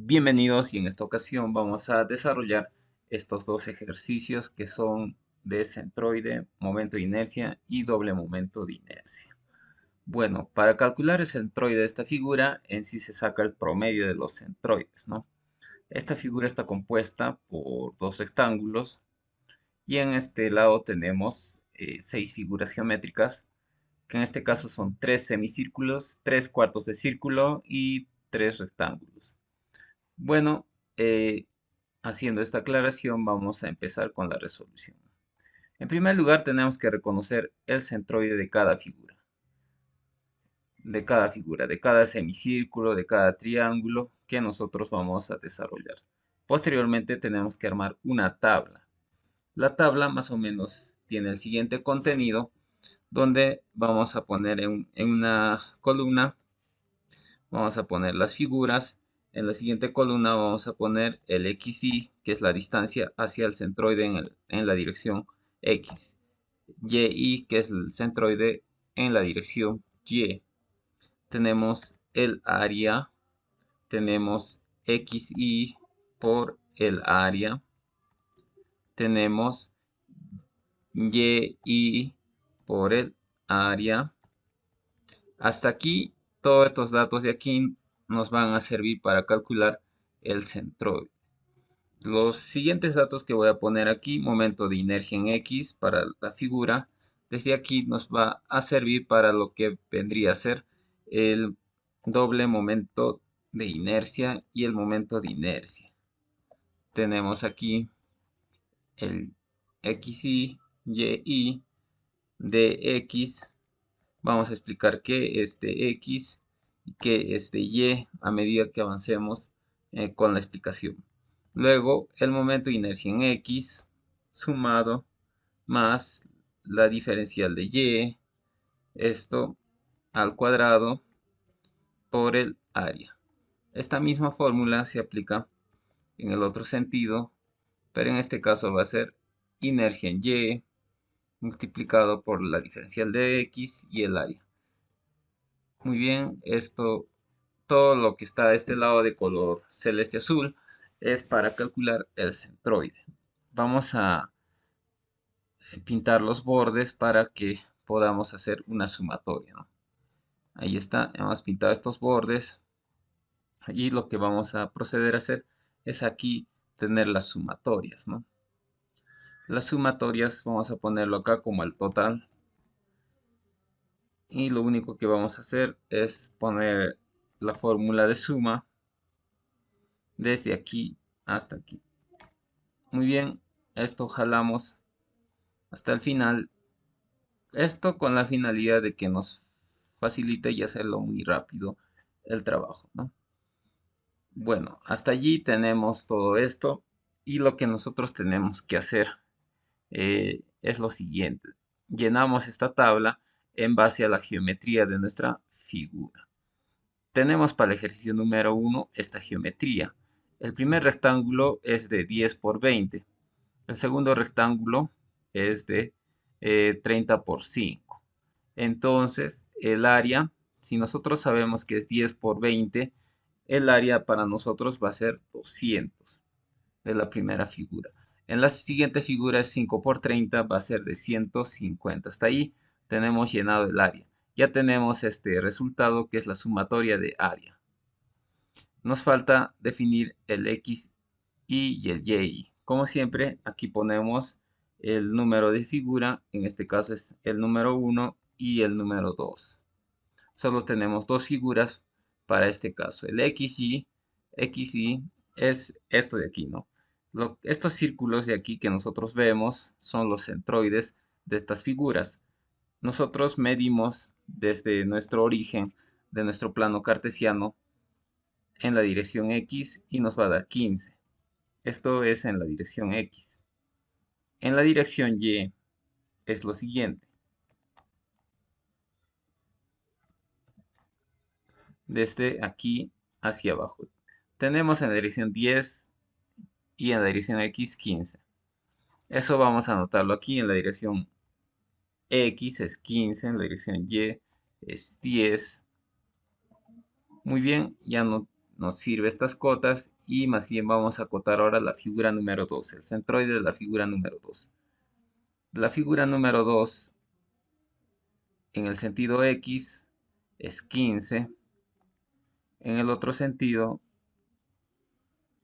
Bienvenidos y en esta ocasión vamos a desarrollar estos dos ejercicios que son de centroide, momento de inercia y doble momento de inercia. Bueno, para calcular el centroide de esta figura, en sí se saca el promedio de los centroides, ¿no? Esta figura está compuesta por dos rectángulos y en este lado tenemos seis figuras geométricas, que en este caso son tres semicírculos, tres cuartos de círculo y tres rectángulos. Bueno, haciendo esta aclaración, vamos a empezar con la resolución. En primer lugar, tenemos que reconocer el centroide de cada semicírculo, de cada triángulo que nosotros vamos a desarrollar. Posteriormente, tenemos que armar una tabla. La tabla más o menos tiene el siguiente contenido, donde vamos a poner en una columna, vamos a poner las figuras. En la siguiente columna vamos a poner el XY, que es la distancia hacia el centroide en la dirección X. YY, que es el centroide en la dirección Y. Tenemos el área, tenemos XY por el área, tenemos YY por el área. Hasta aquí, todos estos datos de aquí nos van a servir para calcular el centroide. Los siguientes datos que voy a poner aquí, momento de inercia en X para la figura, desde aquí nos va a servir para lo que vendría a ser el doble momento de inercia y el momento de inercia. Tenemos aquí el XY, YY, DX. Vamos a explicar qué es de X y qué es de Y a medida que avancemos con la explicación. Luego, el momento de inercia en X sumado más la diferencial de Y, esto al cuadrado por el área. Esta misma fórmula se aplica en el otro sentido, pero en este caso va a ser inercia en Y multiplicado por la diferencial de X y el área. Muy bien, todo lo que está a este lado de color celeste azul es para calcular el centroide. Vamos a pintar los bordes para que podamos hacer una sumatoria, ¿no? Ahí está, hemos pintado estos bordes y lo que vamos a proceder a hacer es aquí tener las sumatorias, ¿no? Las sumatorias vamos a ponerlo acá como el total y lo único que vamos a hacer es poner la fórmula de suma desde aquí hasta aquí. Muy bien, esto jalamos hasta el final. Esto con la finalidad de que nos facilite y hacerlo muy rápido el trabajo, ¿no? Bueno, hasta allí tenemos todo esto y lo que nosotros tenemos que hacer es lo siguiente. Llenamos esta tabla en base a la geometría de nuestra figura. Tenemos para el ejercicio número 1 esta geometría. El primer rectángulo es de 10 por 20. El segundo rectángulo es de 30 por 5. Entonces, el área, si nosotros sabemos que es 10 por 20, el área para nosotros va a ser 200 de la primera figura. En la siguiente figura es 5 por 30, va a ser de 150. Hasta ahí tenemos llenado el área. Ya tenemos este resultado que es la sumatoria de área. Nos falta definir el X y el Y. Como siempre, aquí ponemos el número de figura, en este caso es el número 1 y el número 2. Solo tenemos dos figuras para este caso. El XY es esto de aquí, ¿no? Estos círculos de aquí que nosotros vemos son los centroides de estas figuras. Nosotros medimos desde nuestro origen de nuestro plano cartesiano en la dirección X y nos va a dar 15. Esto es en la dirección X. En la dirección Y es lo siguiente. Desde aquí hacia abajo. Tenemos en la dirección 10 y en la dirección X 15. Eso vamos a anotarlo aquí en la dirección X es 15, en la dirección Y es 10. Muy bien, ya nos sirve estas cotas y más bien vamos a acotar ahora la figura número 2, el centroide de la figura número 2. La figura número 2 en el sentido X es 15, en el otro sentido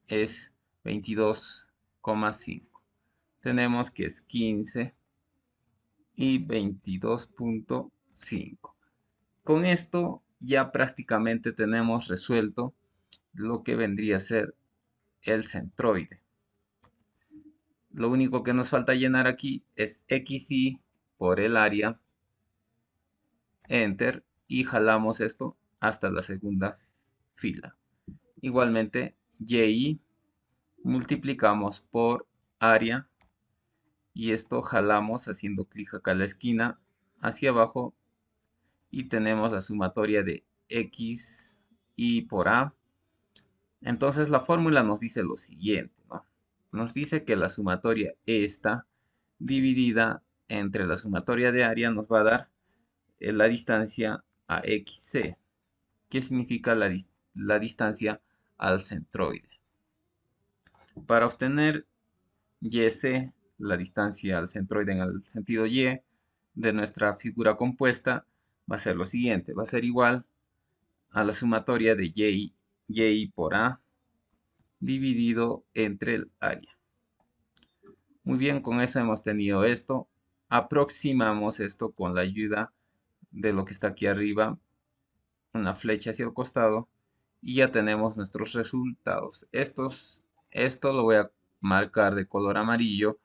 es 22,5. Tenemos que es 15 y 22,5. Con esto ya prácticamente tenemos resuelto lo que vendría a ser el centroide. Lo único que nos falta llenar aquí es XY por el área, Enter, y jalamos esto hasta la segunda fila. Igualmente, YI multiplicamos por área y esto jalamos haciendo clic acá a la esquina hacia abajo y tenemos la sumatoria de X y por A. Entonces la fórmula nos dice lo siguiente, ¿no? Nos dice que la sumatoria esta dividida entre la sumatoria de área nos va a dar la distancia a XC, que significa la distancia al centroide. Para obtener YC, la distancia al centroide en el sentido Y de nuestra figura compuesta, va a ser lo siguiente, va a ser igual a la sumatoria de Y por A dividido entre el área. Muy bien, con eso hemos tenido esto. Aproximamos esto con la ayuda de lo que está aquí arriba, una flecha hacia el costado, y ya tenemos nuestros resultados. Esto lo voy a marcar de color amarillo,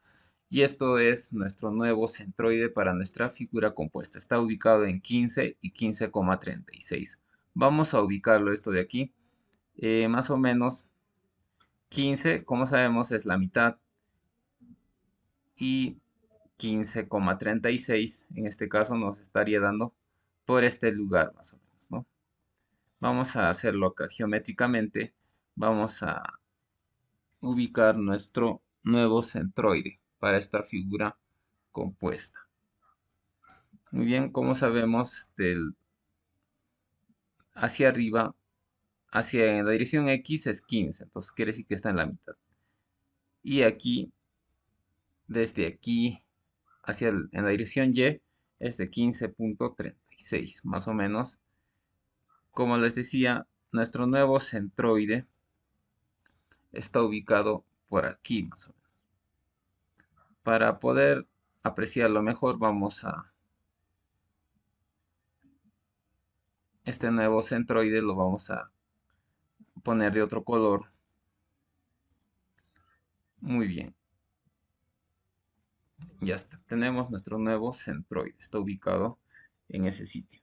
y esto es nuestro nuevo centroide para nuestra figura compuesta. Está ubicado en 15 y 15,36. Vamos a ubicarlo esto de aquí, más o menos 15, como sabemos, es la mitad, y 15,36 en este caso nos estaría dando por este lugar más o menos, ¿no? Vamos a hacerlo acá geométricamente. Vamos a ubicar nuestro nuevo centroide para esta figura compuesta. Muy bien, como sabemos, hacia arriba, hacia la dirección X es 15, entonces quiere decir que está en la mitad. Y aquí, desde aquí en la dirección Y, es de 15,36, más o menos. Como les decía, nuestro nuevo centroide está ubicado por aquí, más o menos. Para poder apreciarlo mejor, vamos a este nuevo centroide lo vamos a poner de otro color. Muy bien. Ya está. Tenemos nuestro nuevo centroide. Está ubicado en ese sitio.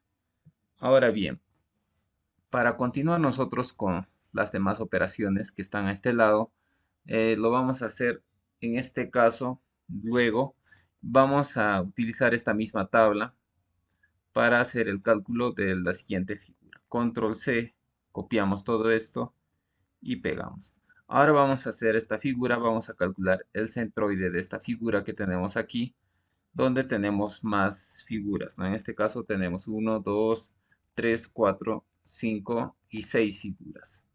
Ahora bien, para continuar nosotros con las demás operaciones que están a este lado, lo vamos a hacer en este caso. Luego vamos a utilizar esta misma tabla para hacer el cálculo de la siguiente figura. Control C, copiamos todo esto y pegamos. Ahora vamos a hacer esta figura, vamos a calcular el centroide de esta figura que tenemos aquí, donde tenemos más figuras, ¿no? En este caso tenemos 1, 2, 3, 4, 5 y 6 figuras.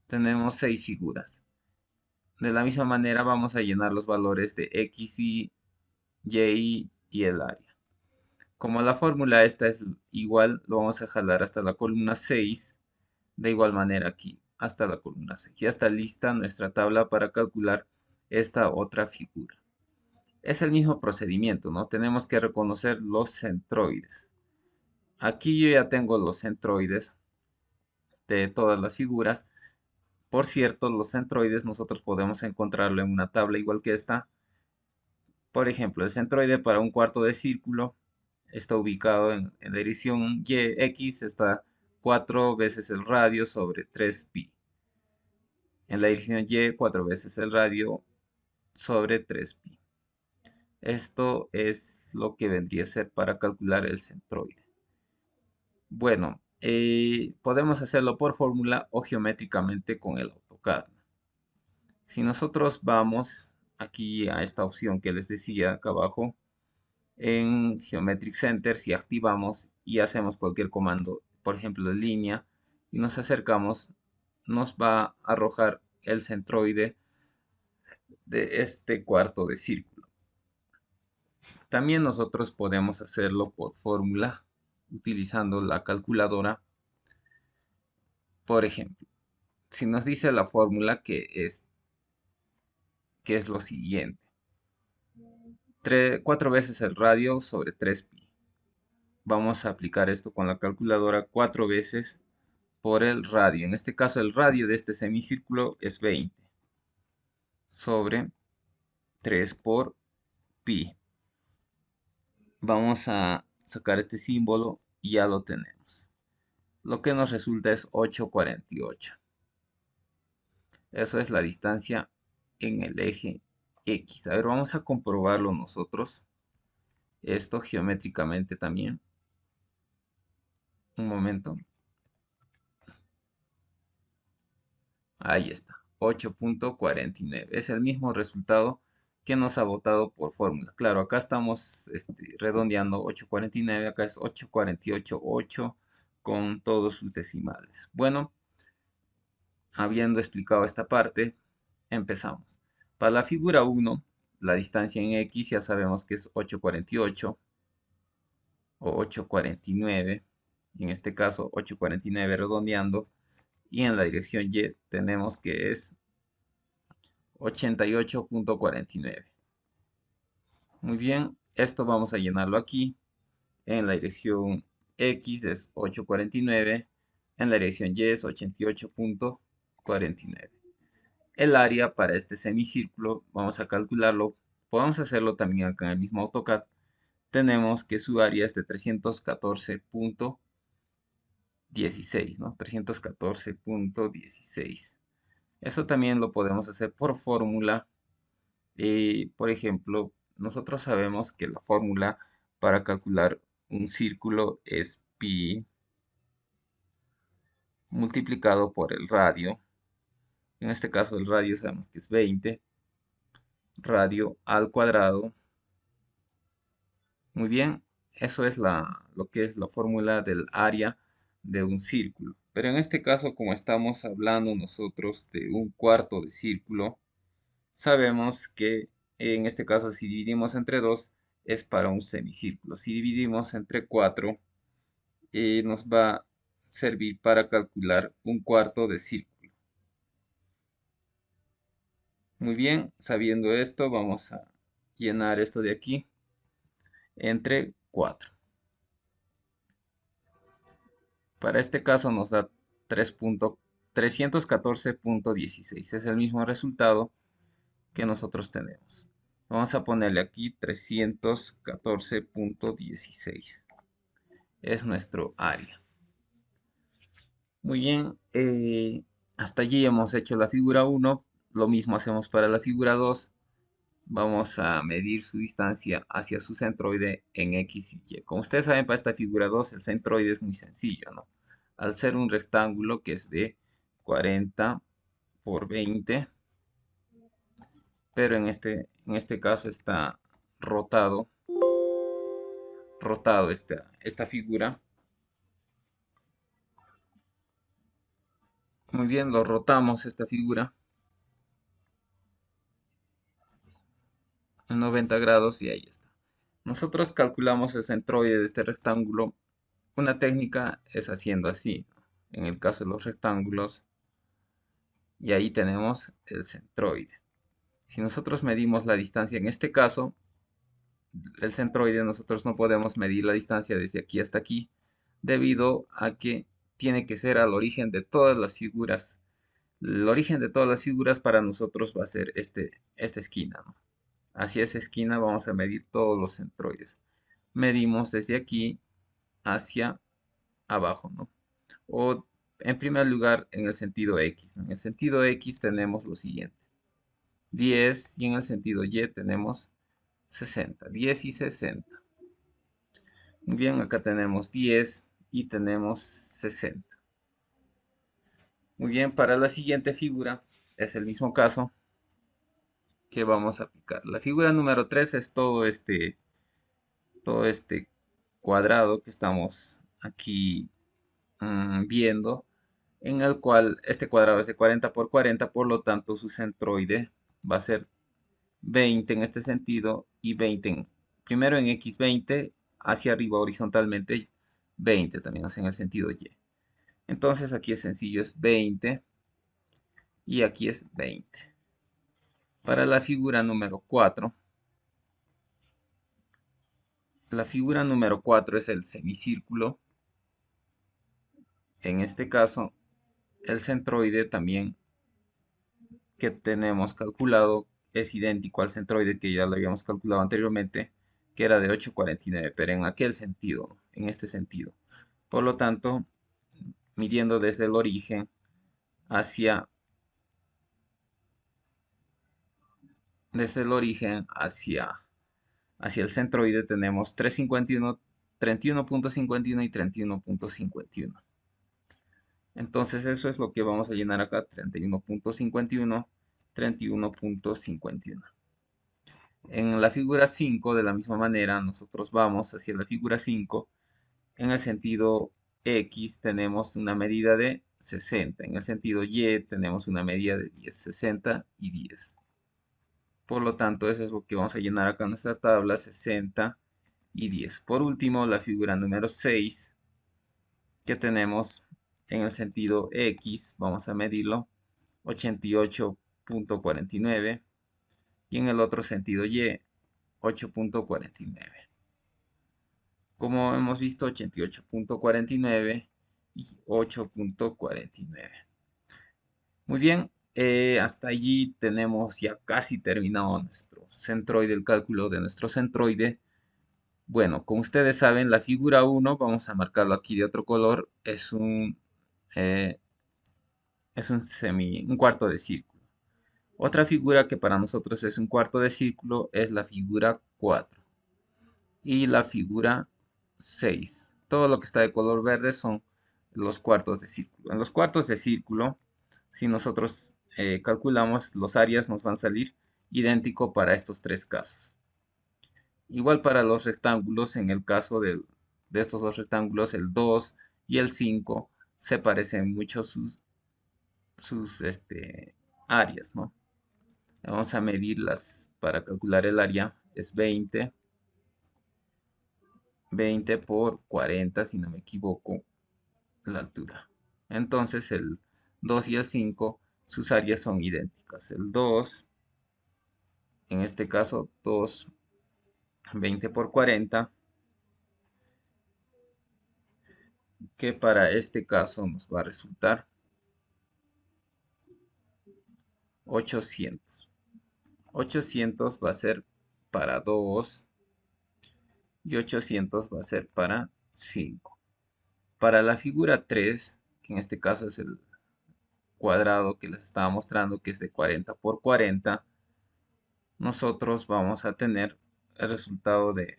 Tenemos 6 figuras. De la misma manera vamos a llenar los valores de X, Y y el área. Como la fórmula esta es igual, lo vamos a jalar hasta la columna 6, de igual manera aquí, hasta la columna 6. Ya está lista nuestra tabla para calcular esta otra figura. Es el mismo procedimiento, ¿no? Tenemos que reconocer los centroides. Aquí yo ya tengo los centroides de todas las figuras. Por cierto, los centroides nosotros podemos encontrarlo en una tabla igual que esta. Por ejemplo, el centroide para un cuarto de círculo está ubicado en la dirección Y, X está 4 veces el radio sobre 3pi. En la dirección Y, 4 veces el radio sobre 3pi. Esto es lo que vendría a ser para calcular el centroide. Bueno, podemos hacerlo por fórmula o geométricamente con el AutoCAD. Si nosotros vamos aquí a esta opción que les decía acá abajo, en Geometric Center, si activamos y hacemos cualquier comando, por ejemplo de línea, y nos acercamos, nos va a arrojar el centroide de este cuarto de círculo. También nosotros podemos hacerlo por fórmula utilizando la calculadora. Por ejemplo, si nos dice la fórmula que es lo siguiente: 4 veces el radio sobre 3pi. Vamos a aplicar esto con la calculadora 4 veces por el radio. En este caso el radio de este semicírculo es 20 sobre 3 por pi. Vamos a sacar este símbolo y ya lo tenemos. Lo que nos resulta es 8,48. Eso es la distancia en el eje X. A ver, vamos a comprobarlo nosotros. Esto geométricamente también. Un momento. Ahí está. 8,49. Es el mismo resultado que nos ha botado por fórmula. Claro, acá estamos redondeando 8,49. Acá es 8,48,8 con todos sus decimales. Bueno, habiendo explicado esta parte, empezamos. Para la figura 1, la distancia en X ya sabemos que es 8,48 o 8,49. En este caso, 8,49 redondeando. Y en la dirección Y tenemos que es 88,49. Muy bien, esto vamos a llenarlo aquí. En la dirección X es 8,49. En la dirección Y es 88,49. El área para este semicírculo, vamos a calcularlo. Podemos hacerlo también acá en el mismo AutoCAD. Tenemos que su área es de 314,16, ¿no? 314,16. Eso también lo podemos hacer por fórmula. Por ejemplo, nosotros sabemos que la fórmula para calcular un círculo es pi multiplicado por el radio. En este caso el radio sabemos que es 20. Radio al cuadrado. Muy bien, eso es lo que es la fórmula del área de un círculo. Pero en este caso, como estamos hablando nosotros de un cuarto de círculo, sabemos que en este caso si dividimos entre 2 es para un semicírculo. Si dividimos entre 4 nos va a servir para calcular un cuarto de círculo. Muy bien, sabiendo esto vamos a llenar esto de aquí entre 4. Para este caso nos da 314,16. Es el mismo resultado que nosotros tenemos. Vamos a ponerle aquí 314,16. Es nuestro área. Muy bien, hasta allí hemos hecho la figura 1. Lo mismo hacemos para la figura 2. Vamos a medir su distancia hacia su centroide en X y Y. Como ustedes saben, para esta figura 2 el centroide es muy sencillo, ¿no? Al ser un rectángulo que es de 40 por 20, pero en este caso está rotado esta figura. Muy bien, lo rotamos esta figura en 90 grados y ahí está. Nosotros calculamos el centroide de este rectángulo. Una técnica es haciendo así, en el caso de los rectángulos, y ahí tenemos el centroide. Si nosotros medimos la distancia, en este caso, el centroide, nosotros no podemos medir la distancia desde aquí hasta aquí, debido a que tiene que ser al origen de todas las figuras. El origen de todas las figuras para nosotros va a ser esta esquina, ¿no? Hacia esa esquina vamos a medir todos los centroides. Medimos desde aquí hacia abajo, ¿no? O en primer lugar en el sentido X, ¿no? En el sentido X tenemos lo siguiente: 10, y en el sentido Y tenemos 60, 10 y 60. Muy bien, acá tenemos 10 y tenemos 60. Muy bien, para la siguiente figura es el mismo caso que vamos a aplicar. La figura número 3 es todo este cuadrado que estamos aquí viendo. en el cual este cuadrado es de 40 por 40, por lo tanto su centroide va a ser 20 en este sentido y 20 primero en x20 hacia arriba horizontalmente, 20 también en el sentido y. Entonces aquí es sencillo, es 20 y aquí es 20. Para la figura número 4, la figura número 4 es el semicírculo. En este caso, el centroide también que tenemos calculado es idéntico al centroide que ya lo habíamos calculado anteriormente, que era de 8,49, pero en aquel sentido, en este sentido. Por lo tanto, midiendo desde el origen hacia, hacia el centroide tenemos 351, 31,51 y 31,51. Entonces eso es lo que vamos a llenar acá, 31,51, 31,51. En la figura 5, de la misma manera, nosotros vamos hacia la figura 5. En el sentido X tenemos una medida de 60. En el sentido Y tenemos una medida de 10, 60 y 10. Por lo tanto, eso es lo que vamos a llenar acá en nuestra tabla, 60 y 10. Por último, la figura número 6, que tenemos en el sentido X, vamos a medirlo, 88,49. Y en el otro sentido Y, 8,49. Como hemos visto, 88,49 y 8,49. Muy bien, hasta allí tenemos ya casi terminado nuestro centroide, el cálculo de nuestro centroide. Bueno, como ustedes saben, la figura 1, vamos a marcarlo aquí de otro color, es un cuarto de círculo. Otra figura que para nosotros es un cuarto de círculo es la figura 4 y la figura 6. Todo lo que está de color verde son los cuartos de círculo. En los cuartos de círculo, si nosotros calculamos los áreas, nos van a salir idéntico para estos tres casos. Igual para los rectángulos, en el caso de estos dos rectángulos, el 2 y el 5, se parecen mucho sus áreas, ¿no? Vamos a medirlas para calcular el área. Es 20 por 40, si no me equivoco, la altura. Entonces el 2 y el 5, sus áreas son idénticas. El 2, en este caso 2, 20 por 40, que para este caso nos va a resultar 800. 800 va a ser para 2 y 800 va a ser para 5. Para la figura 3, que en este caso es el cuadrado que les estaba mostrando, que es de 40 por 40, nosotros vamos a tener el resultado de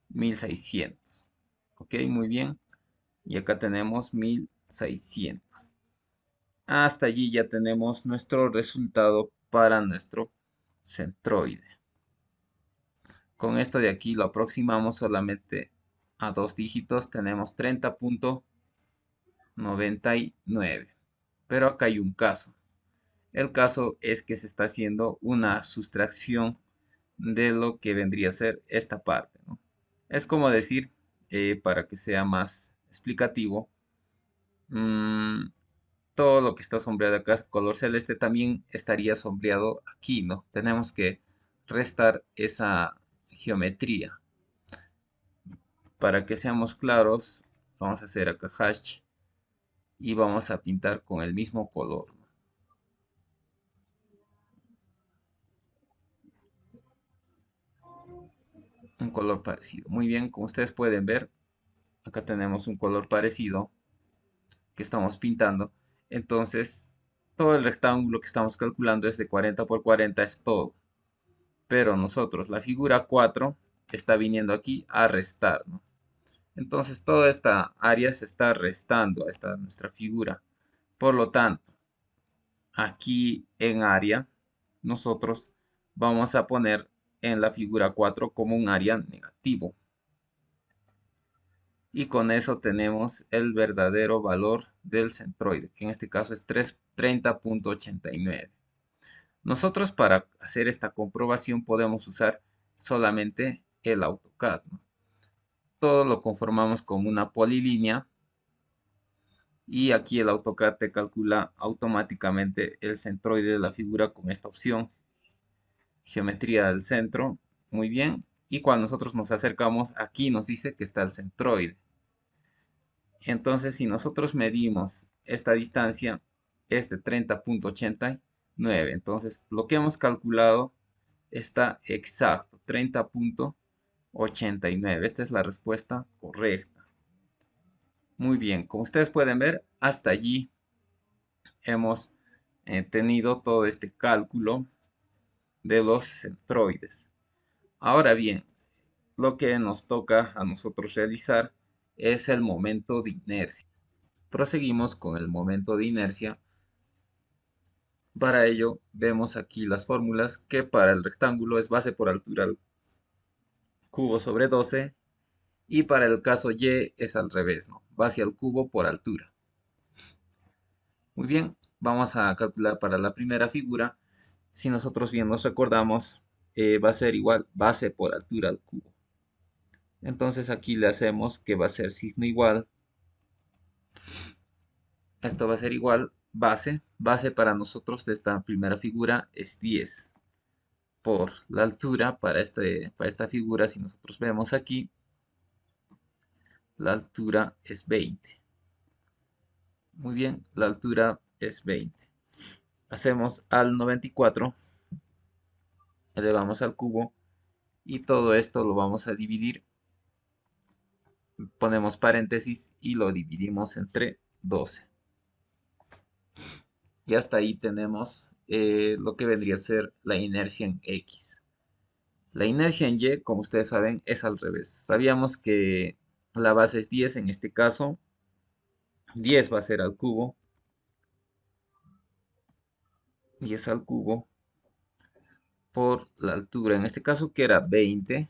1600. Ok, muy bien. Y acá tenemos 1600. Hasta allí ya tenemos nuestro resultado para nuestro centroide. Con esto de aquí lo aproximamos solamente a dos dígitos. Tenemos 30,99. Pero acá hay un caso. El caso es que se está haciendo una sustracción de lo que vendría a ser esta parte, ¿no? Es como decir, para que sea más explicativo, todo lo que está sombreado acá, color celeste, también estaría sombreado aquí, ¿no? Tenemos que restar esa geometría. Para que seamos claros, vamos a hacer acá hash y vamos a pintar con el mismo color, ¿no? Un color parecido. Muy bien, como ustedes pueden ver, acá tenemos un color parecido que estamos pintando. Entonces, todo el rectángulo que estamos calculando es de 40 por 40, es todo. Pero nosotros, la figura 4 está viniendo aquí a restar, ¿no? Entonces, toda esta área se está restando a esta nuestra figura. Por lo tanto, aquí en área, nosotros vamos a poner en la figura 4 como un área negativo. Y con eso tenemos el verdadero valor del centroide, que en este caso es 30.89. Nosotros para hacer esta comprobación podemos usar solamente el AutoCAD, ¿no? Todo lo conformamos con una polilínea y aquí el AutoCAD te calcula automáticamente el centroide de la figura con esta opción, geometría del centro. Muy bien, y cuando nosotros nos acercamos aquí nos dice que está el centroide. Entonces si nosotros medimos esta distancia es de 30.89, entonces lo que hemos calculado está exacto, 30.89. Esta es la respuesta correcta. Muy bien, como ustedes pueden ver, hasta allí hemos tenido todo este cálculo de los centroides. Ahora bien, lo que nos toca a nosotros realizar es el momento de inercia. Proseguimos con el momento de inercia. Para ello vemos aquí las fórmulas que para el rectángulo es base por altura al cubo sobre 12 y para el caso Y es al revés, ¿no? Base al cubo por altura. Muy bien, vamos a calcular para la primera figura. Si nosotros bien nos recordamos, va a ser igual base por altura al cubo. Entonces aquí le hacemos que va a ser signo igual. Esto va a ser igual base. Base para nosotros de esta primera figura es 10. Por la altura para esta figura, si nosotros vemos aquí, la altura es 20. Muy bien, la altura es 20. Hacemos al 94, elevamos al cubo y todo esto lo vamos a dividir. Ponemos paréntesis y lo dividimos entre 12. Y hasta ahí tenemos lo que vendría a ser la inercia en X. La inercia en Y, como ustedes saben, es al revés. Sabíamos que la base es 10, en este caso 10 va a ser al cubo. 10 al cubo por la altura, en este caso que era 20.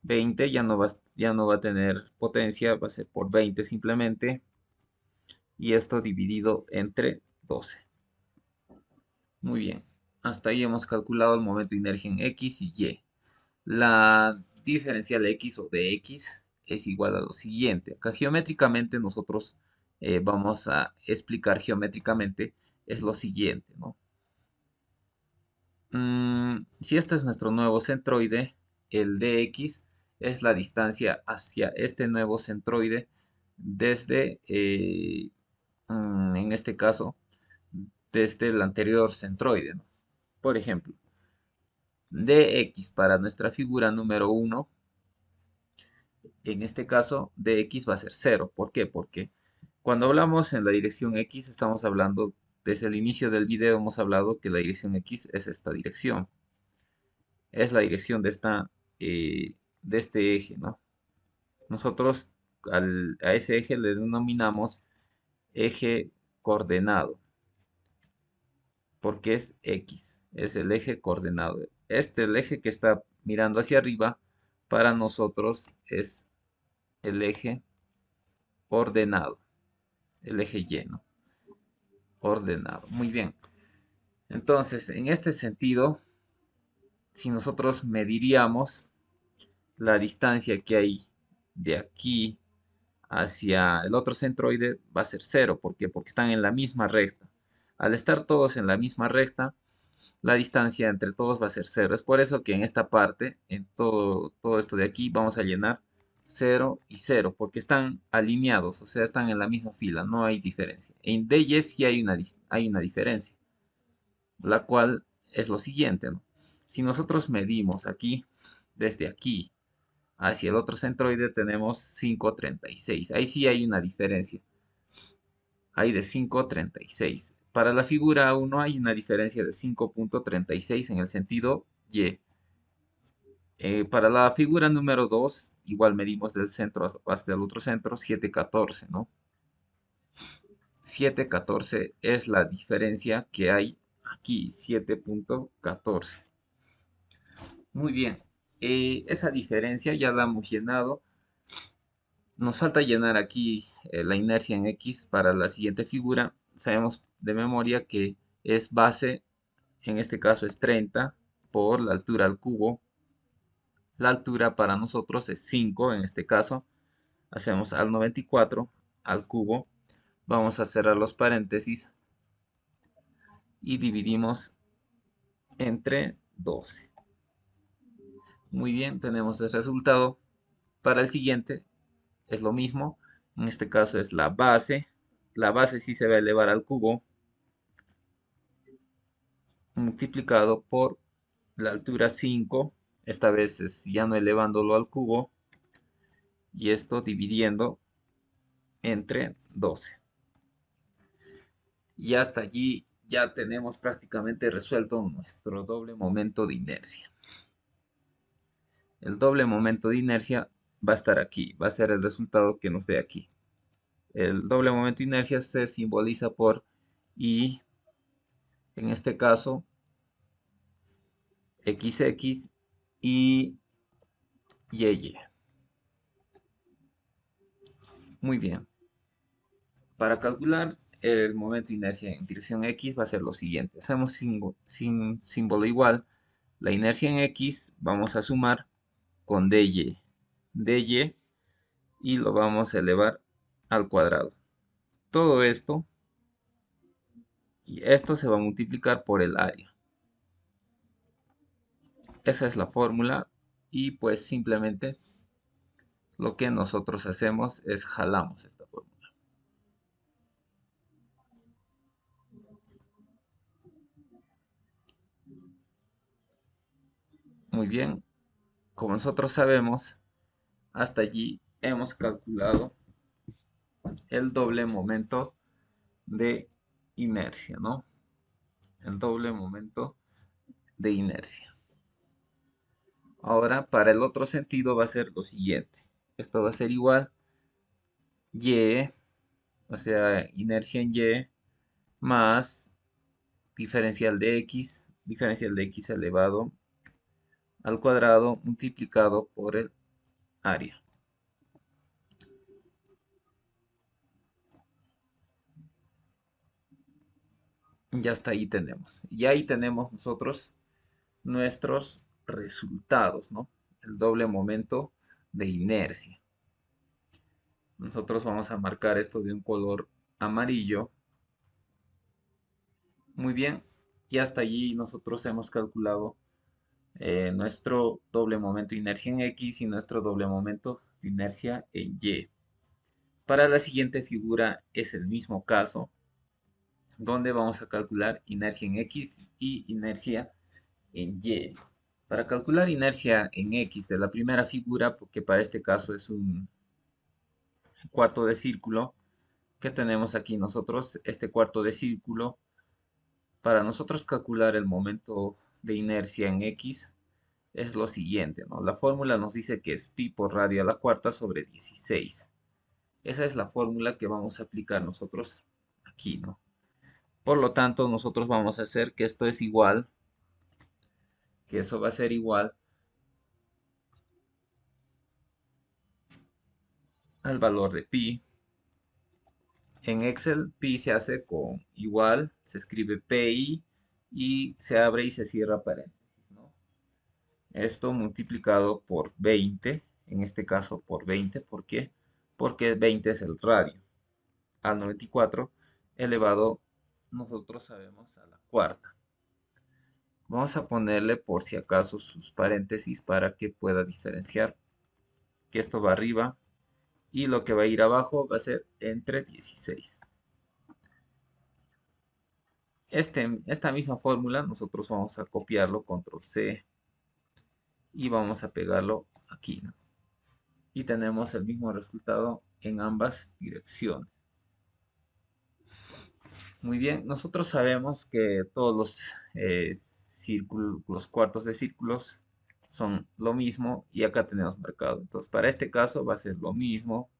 20 ya no va a tener potencia, va a ser por 20 simplemente. Y esto dividido entre 12. Muy bien, hasta ahí hemos calculado el momento de inercia en X y Y. La diferencial X o de X es igual a lo siguiente. Acá geométricamente nosotros vamos a explicar geométricamente es lo siguiente, ¿no? Si este es nuestro nuevo centroide, el dx es la distancia hacia este nuevo centroide desde, en este caso, desde el anterior centroide, ¿no? Por ejemplo, dx para nuestra figura número 1, en este caso dx va a ser 0. ¿Por qué? Porque cuando hablamos en la dirección x estamos hablando, desde el inicio del video hemos hablado que la dirección x es esta dirección. Es la dirección de este eje, ¿no? Nosotros a ese eje le denominamos eje coordenado, porque es X, es el eje coordenado. El eje que está mirando hacia arriba, para nosotros es el eje ordenado, el eje Y, ¿no? Ordenado. Muy bien. Entonces, en este sentido, si nosotros mediríamos la distancia que hay de aquí hacia el otro centroide, va a ser 0. ¿Por qué? Porque están en la misma recta. Al estar todos en la misma recta, la distancia entre todos va a ser 0. Es por eso que en esta parte, en todo esto de aquí, vamos a llenar 0 y 0, porque están alineados, o sea, están en la misma fila, no hay diferencia. En DY sí hay una diferencia, la cual es lo siguiente, ¿no? Si nosotros medimos aquí, desde aquí hacia el otro centroide, tenemos 5,36. Ahí sí hay una diferencia. Hay de 5,36. Para la figura 1 hay una diferencia de 5,36 en el sentido Y. Para la figura número 2, igual medimos del centro hasta el otro centro, 7,14, ¿no? 7,14 es la diferencia que hay aquí, 7,14. Muy bien, esa diferencia ya la hemos llenado Nos falta llenar aquí la inercia en X para la siguiente figura. Sabemos de memoria que es base, en este caso es 30 por la altura al cubo. La altura para nosotros es 5 en este caso. Hacemos al 94 al cubo. Vamos a cerrar los paréntesis y dividimos entre 12. Muy bien, tenemos el resultado. Para el siguiente es lo mismo. En este caso es la base. La base sí se va a elevar al cubo multiplicado por la altura 5. Esta vez es ya no elevándolo al cubo. Y esto dividiendo entre 12. Y hasta allí ya tenemos prácticamente resuelto nuestro doble momento de inercia. El doble momento de inercia va a estar aquí, va a ser el resultado que nos dé aquí. El doble momento de inercia se simboliza por I, en este caso, XX y YY. Muy bien. Para calcular el momento de inercia en dirección X va a ser lo siguiente. Hacemos sin símbolo igual. La inercia en X vamos a sumar con dy. dy y lo vamos a elevar al cuadrado. Todo esto y esto se va a multiplicar por el área. Esa es la fórmula y pues simplemente lo que nosotros hacemos es jalamos esta fórmula. Muy bien, como nosotros sabemos, hasta allí hemos calculado el doble momento de inercia, ¿no? El doble momento de inercia. Ahora, para el otro sentido va a ser lo siguiente. Esto va a ser igual y, o sea, inercia en y, más diferencial de x elevado al cuadrado multiplicado por el área. Ya hasta ahí tenemos. Y ahí tenemos nosotros nuestros resultados, ¿no? El doble momento de inercia. Nosotros vamos a marcar esto de un color amarillo. Muy bien. Y hasta allí nosotros hemos calculado nuestro doble momento de inercia en X y nuestro doble momento de inercia en Y. Para la siguiente figura es el mismo caso, donde vamos a calcular inercia en X y inercia en Y. Para calcular inercia en X de la primera figura, porque para este caso es un cuarto de círculo, que tenemos aquí nosotros, este cuarto de círculo, para nosotros calcular el momento de inercia en X, es lo siguiente, ¿no? La fórmula nos dice que es pi por radio a la cuarta sobre 16. Esa es la fórmula que vamos a aplicar nosotros aquí, ¿no? Por lo tanto, nosotros vamos a hacer que esto es igual, que eso va a ser igual al valor de pi. En Excel, pi se hace con igual, se escribe pi y se abre y se cierra paréntesis, ¿no? Esto multiplicado por 20, en este caso por 20, ¿por qué? Porque 20 es el radio. Al 94 elevado, nosotros sabemos, a la cuarta. Vamos a ponerle por si acaso sus paréntesis para que pueda diferenciar que esto va arriba y lo que va a ir abajo va a ser entre 16. Esta misma fórmula nosotros vamos a copiarlo, control C, y vamos a pegarlo aquí, ¿no? Y tenemos el mismo resultado en ambas direcciones. Muy bien, nosotros sabemos que todos los círculos, los cuartos de círculos son lo mismo y acá tenemos marcado. Entonces, para este caso va a ser lo mismo.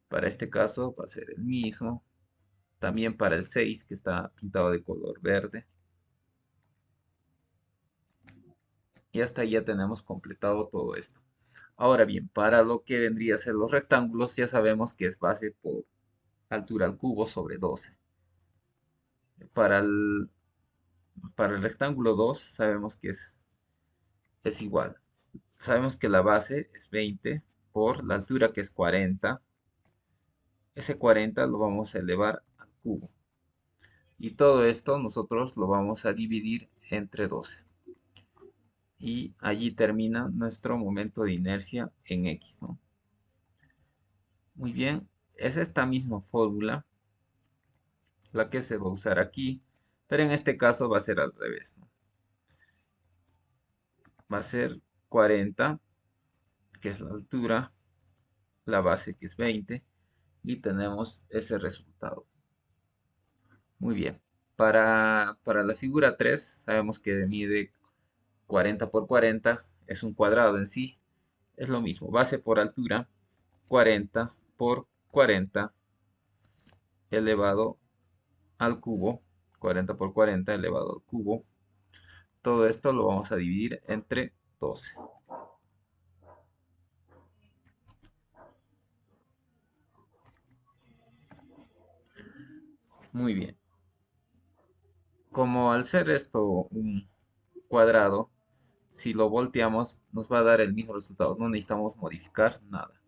Para este caso va a ser el mismo. También para el 6 que está pintado de color verde. Y hasta ahí ya tenemos completado todo esto. Ahora bien, para lo que vendría a ser los rectángulos, ya sabemos que es base por altura al cubo sobre 12. Para el, para el rectángulo 2 sabemos que es igual. Sabemos que la base es 20 por la altura que es 40. Ese 40 lo vamos a elevar al cubo. Y todo esto nosotros lo vamos a dividir entre 12. Y allí termina nuestro momento de inercia en X, ¿no? Muy bien, es esta misma fórmula la que se va a usar aquí, pero en este caso va a ser al revés, ¿no? Va a ser 40, que es la altura, la base que es 20, y tenemos ese resultado. Muy bien, para la figura 3 sabemos que mide 40 por 40, es un cuadrado en sí, es lo mismo, base por altura, 40 por 40 elevado al cubo, 40 por 40 elevado al cubo. Todo esto lo vamos a dividir entre 12. Muy bien. Como al ser esto un cuadrado, si lo volteamos nos va a dar el mismo resultado. No necesitamos modificar nada.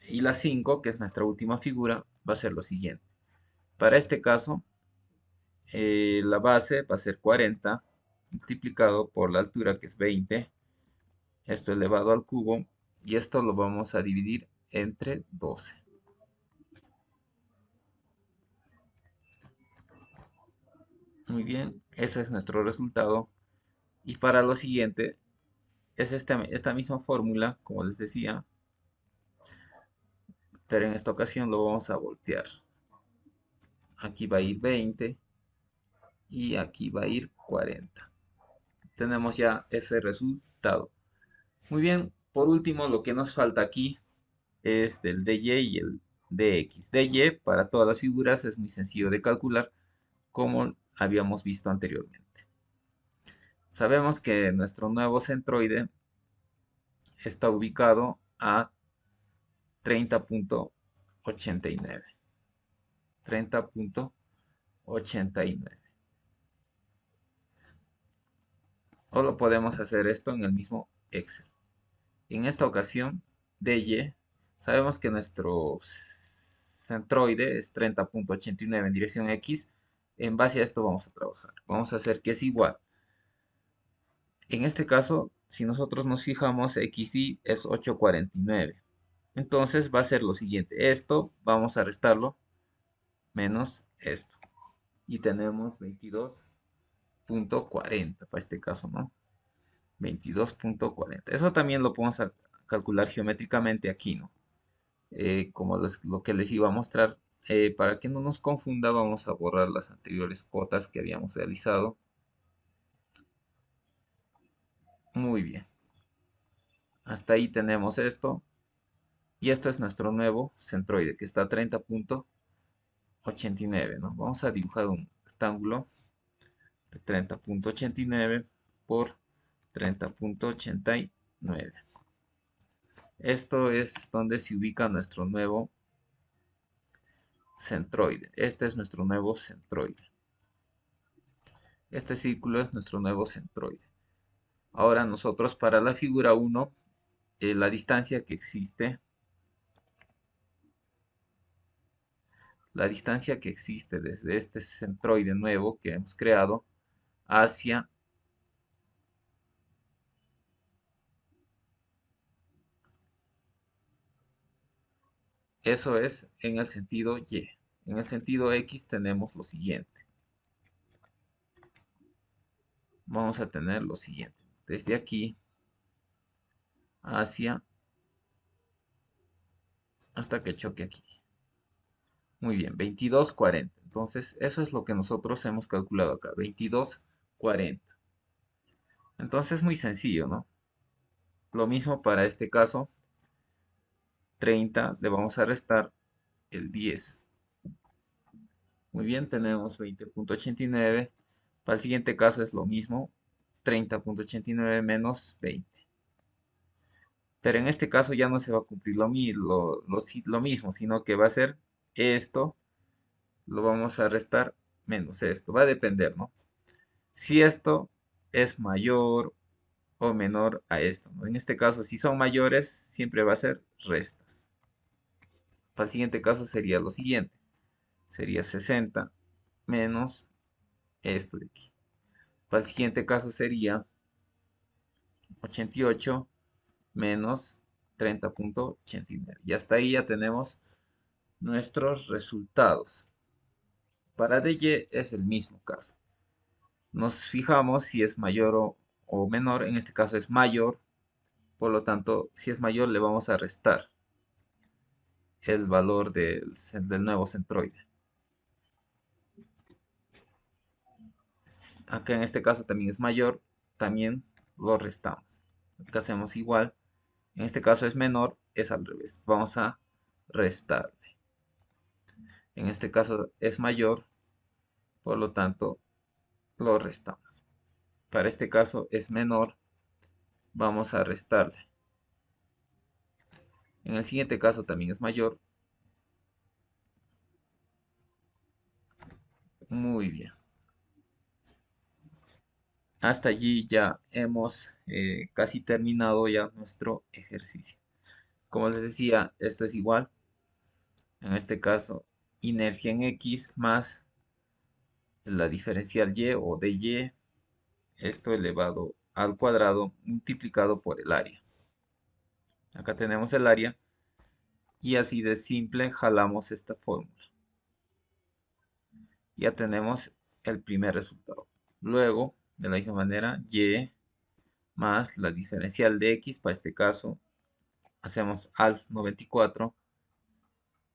Y la 5, que es nuestra última figura, va a ser lo siguiente. Para este caso, la base va a ser 40 multiplicado por la altura que es 20. Esto elevado al cubo. Y esto lo vamos a dividir entre 12. Muy bien, ese es nuestro resultado. Y para lo siguiente, es esta misma fórmula, como les decía, pero en esta ocasión lo vamos a voltear. Aquí va a ir 20 y aquí va a ir 40. Tenemos ya ese resultado. Muy bien, por último, lo que nos falta aquí es el dy y el dx. dy para todas las figuras es muy sencillo de calcular, como habíamos visto anteriormente. Sabemos que nuestro nuevo centroide está ubicado a 30.89. 30.89. O lo podemos hacer esto en el mismo Excel. En esta ocasión, dy, sabemos que nuestro centroide es 30.89 en dirección X. En base a esto vamos a trabajar. Vamos a hacer que es igual. En este caso, si nosotros nos fijamos, xy es 849. Entonces va a ser lo siguiente. Esto vamos a restarlo menos esto. Y tenemos 22.40 para este caso, ¿no? 22.40. Eso también lo podemos calcular geométricamente aquí, ¿no? Como lo que les iba a mostrar. Para que no nos confunda, vamos a borrar las anteriores cuotas que habíamos realizado. Muy bien. Hasta ahí tenemos esto. Y esto es nuestro nuevo centroide, que está a 30.89, ¿no? Vamos a dibujar un rectángulo de 30.89 por 30.89. Esto es donde se ubica nuestro nuevo centroide. Este es nuestro nuevo centroide. Este círculo es nuestro nuevo centroide. Ahora nosotros para la figura 1, la distancia que existe, desde este centroide nuevo que hemos creado hacia eso es en el sentido Y. En el sentido X tenemos lo siguiente. Vamos a tener lo siguiente. Desde aquí hacia hasta que choque aquí. Muy bien, 22.40. Entonces, eso es lo que nosotros hemos calculado acá, 22.40. Entonces, muy sencillo, ¿no? Lo mismo para este caso, 30 le vamos a restar el 10. Muy bien, tenemos 20.89. Para el siguiente caso es lo mismo, 30.89 menos 20. Pero en este caso ya no se va a cumplir lo mismo, sino que va a ser esto, lo vamos a restar menos esto. Va a depender, ¿no? Si esto es mayor o menor a esto, ¿no? En este caso, si son mayores, siempre va a ser restas. Para el siguiente caso sería lo siguiente. Sería 60 menos esto de aquí. Para el siguiente caso sería 88 menos 30.89. Y hasta ahí ya tenemos nuestros resultados. Para DY es el mismo caso. Nos fijamos si es mayor o menor. En este caso es mayor. Por lo tanto, si es mayor le vamos a restar el valor del nuevo centroide. Acá en este caso también es mayor. También lo restamos. Acá hacemos igual. En este caso es menor. Es al revés. Vamos a restarle. En este caso es mayor. Por lo tanto, lo restamos. Para este caso es menor. Vamos a restarle. En el siguiente caso también es mayor. Muy bien. Hasta allí ya hemos casi terminado ya nuestro ejercicio. Como les decía, esto es igual. En este caso, inercia en X más la diferencial Y o dy. Esto elevado al cuadrado multiplicado por el área. Acá tenemos el área. Y así de simple jalamos esta fórmula. Ya tenemos el primer resultado. Luego, de la misma manera, y más la diferencial de x, para este caso, hacemos alf 94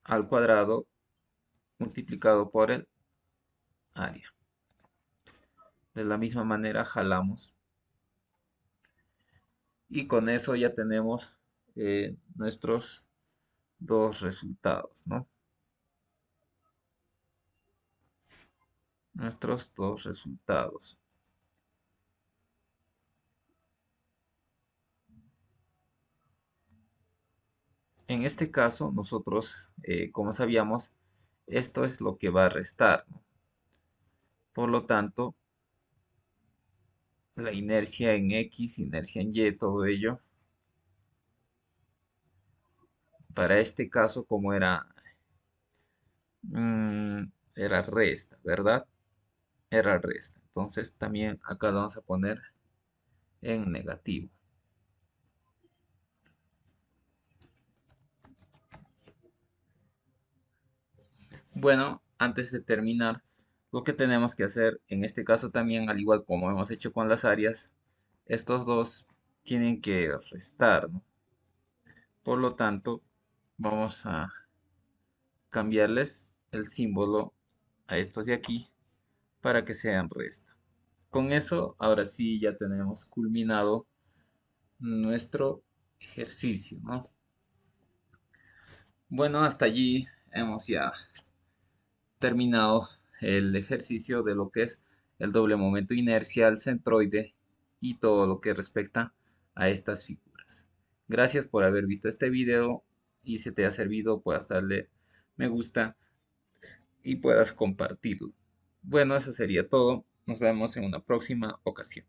al cuadrado multiplicado por el área. De la misma manera jalamos. Y con eso ya tenemos nuestros dos resultados, ¿no? Nuestros dos resultados. En este caso, nosotros, como sabíamos, esto es lo que va a restar, ¿no? Por lo tanto, la inercia en X, inercia en Y, todo ello. Para este caso, como era resta, ¿verdad? Era resta. Entonces, también acá lo vamos a poner en negativo. Bueno, antes de terminar, lo que tenemos que hacer en este caso también, al igual como hemos hecho con las áreas, estos dos tienen que restar, ¿no? Por lo tanto, vamos a cambiarles el símbolo a estos de aquí para que sean resta. Con eso, ahora sí ya tenemos culminado nuestro ejercicio, ¿no? Bueno, hasta allí hemos ya terminado el ejercicio de lo que es el doble momento inercial, centroide y todo lo que respecta a estas figuras. Gracias por haber visto este video y si te ha servido puedas darle me gusta y puedas compartirlo. Bueno, eso sería todo. Nos vemos en una próxima ocasión.